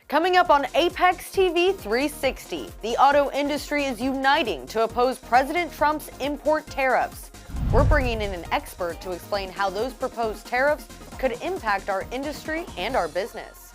Coming up on Apex TV 360, the auto industry is uniting to oppose President Trump's import tariffs. We're bringing in an expert to explain how those proposed tariffs could impact our industry and our business.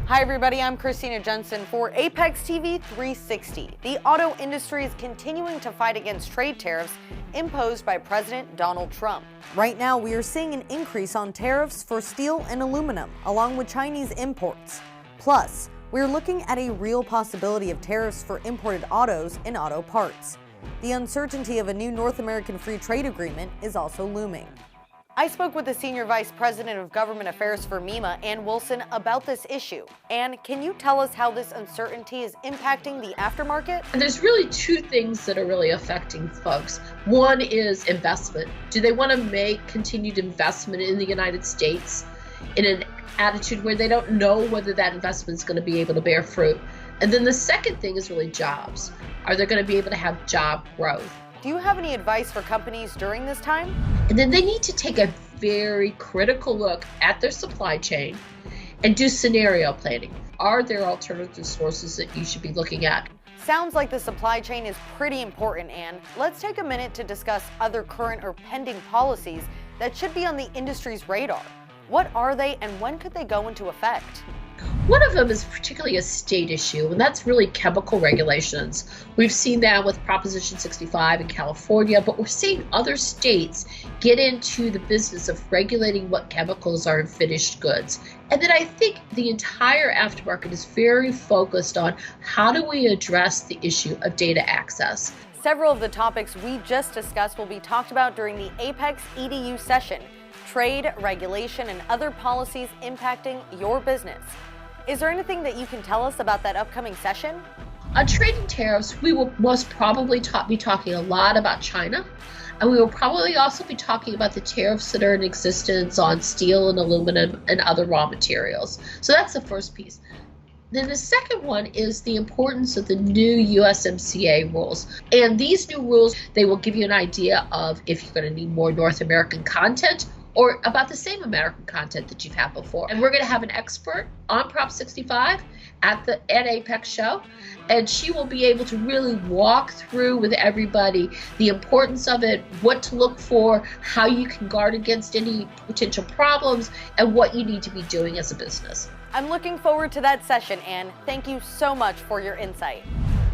Hi everybody, I'm Christina Jensen for Apex TV 360. The auto industry is continuing to fight against trade tariffs imposed by President Donald Trump. Right now, we are seeing an increase on tariffs for steel and aluminum, along with Chinese imports. Plus, we're looking at a real possibility of tariffs for imported autos and auto parts. The uncertainty of a new North American free trade agreement is also looming. I spoke with the Senior Vice President of Government Affairs for MEMA, Ann Wilson, about this issue. Ann, can you tell us how this uncertainty is impacting the aftermarket? And there's really two things that are really affecting folks. One is investment. Do they want to make continued investment in the United States in an attitude where they don't know whether that investment is going to be able to bear fruit? And then the second thing is really jobs. Are they going to be able to have job growth? Do you have any advice for companies during this time? And then they need to take a very critical look at their supply chain and do scenario planning. Are there alternative sources that you should be looking at? Sounds like the supply chain is pretty important, Ann. Let's take a minute to discuss other current or pending policies that should be on the industry's radar. What are they and when could they go into effect? One of them is particularly a state issue, and that's really chemical regulations. We've seen that with Proposition 65 in California, but we're seeing other states get into the business of regulating what chemicals are in finished goods. And then I think the entire aftermarket is very focused on how do we address the issue of data access. Several of the topics we just discussed will be talked about during the Apex EDU session: trade, regulation, and other policies impacting your business. Is there anything that you can tell us about that upcoming session? On trading tariffs, we will most probably be talking a lot about China, and we will probably also be talking about the tariffs that are in existence on steel and aluminum and other raw materials. So that's the first piece. Then the second one is the importance of the new USMCA rules. And these new rules, they will give you an idea of if you're going to need more North American content or about the same American content that you've had before. And we're going to have an expert on Prop 65 at Apex show, and she will be able to really walk through with everybody the importance of it, what to look for, how you can guard against any potential problems, and what you need to be doing as a business. I'm looking forward to that session, Ann. Thank you so much for your insight.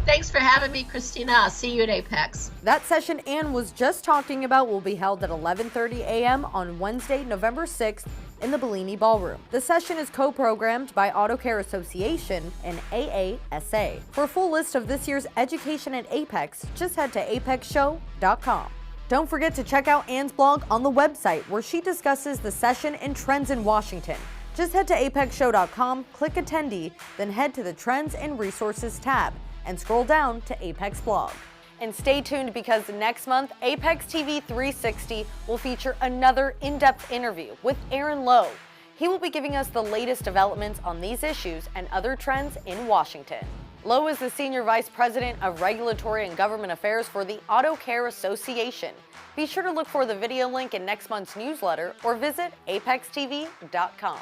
Thanks for having me, Christina. I'll see you at Apex. That session Ann was just talking about will be held at 11:30 a.m. on Wednesday, November 6th in the Bellini Ballroom. The session is co-programmed by Auto Care Association and AASA. For a full list of this year's education at Apex, just head to apexshow.com. Don't forget to check out Ann's blog on the website where she discusses the session and trends in Washington. Just head to apexshow.com, click attendee, then head to the Trends and Resources tab and scroll down to Apex blog. And stay tuned because next month, Apex TV 360 will feature another in-depth interview with Aaron Lowe. He will be giving us the latest developments on these issues and other trends in Washington. Lowe is the Senior Vice President of Regulatory and Government Affairs for the Auto Care Association. Be sure to look for the video link in next month's newsletter or visit apextv.com.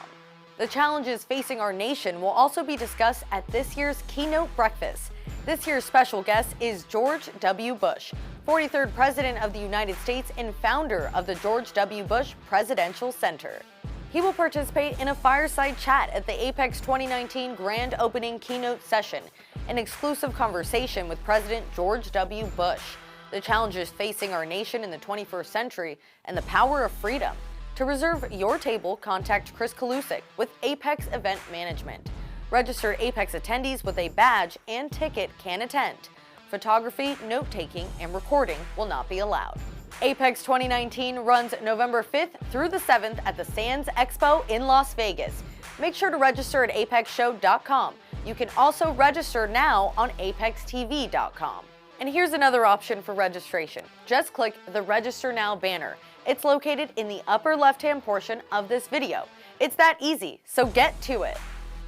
The challenges facing our nation will also be discussed at this year's Keynote Breakfast. This year's special guest is George W. Bush, 43rd President of the United States and founder of the George W. Bush Presidential Center. He will participate in a fireside chat at the Apex 2019 Grand Opening Keynote Session, an exclusive conversation with President George W. Bush, the challenges facing our nation in the 21st century, and the power of freedom. To reserve your table, contact Chris Kalusik with Apex Event Management. Registered Apex attendees with a badge and ticket can attend. Photography, note-taking, and recording will not be allowed. Apex 2019 runs November 5th through the 7th at the Sands Expo in Las Vegas. Make sure to register at apexshow.com. You can also register now on apextv.com. And here's another option for registration. Just click the Register Now banner. It's located in the upper left-hand portion of this video. It's that easy, so get to it.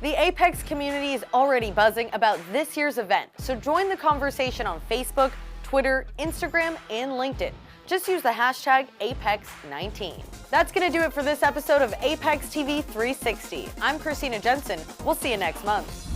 The Apex community is already buzzing about this year's event, so join the conversation on Facebook, Twitter, Instagram, and LinkedIn. Just use the hashtag Apex19. That's going to do it for this episode of Apex TV 360. I'm Christina Jensen. We'll see you next month.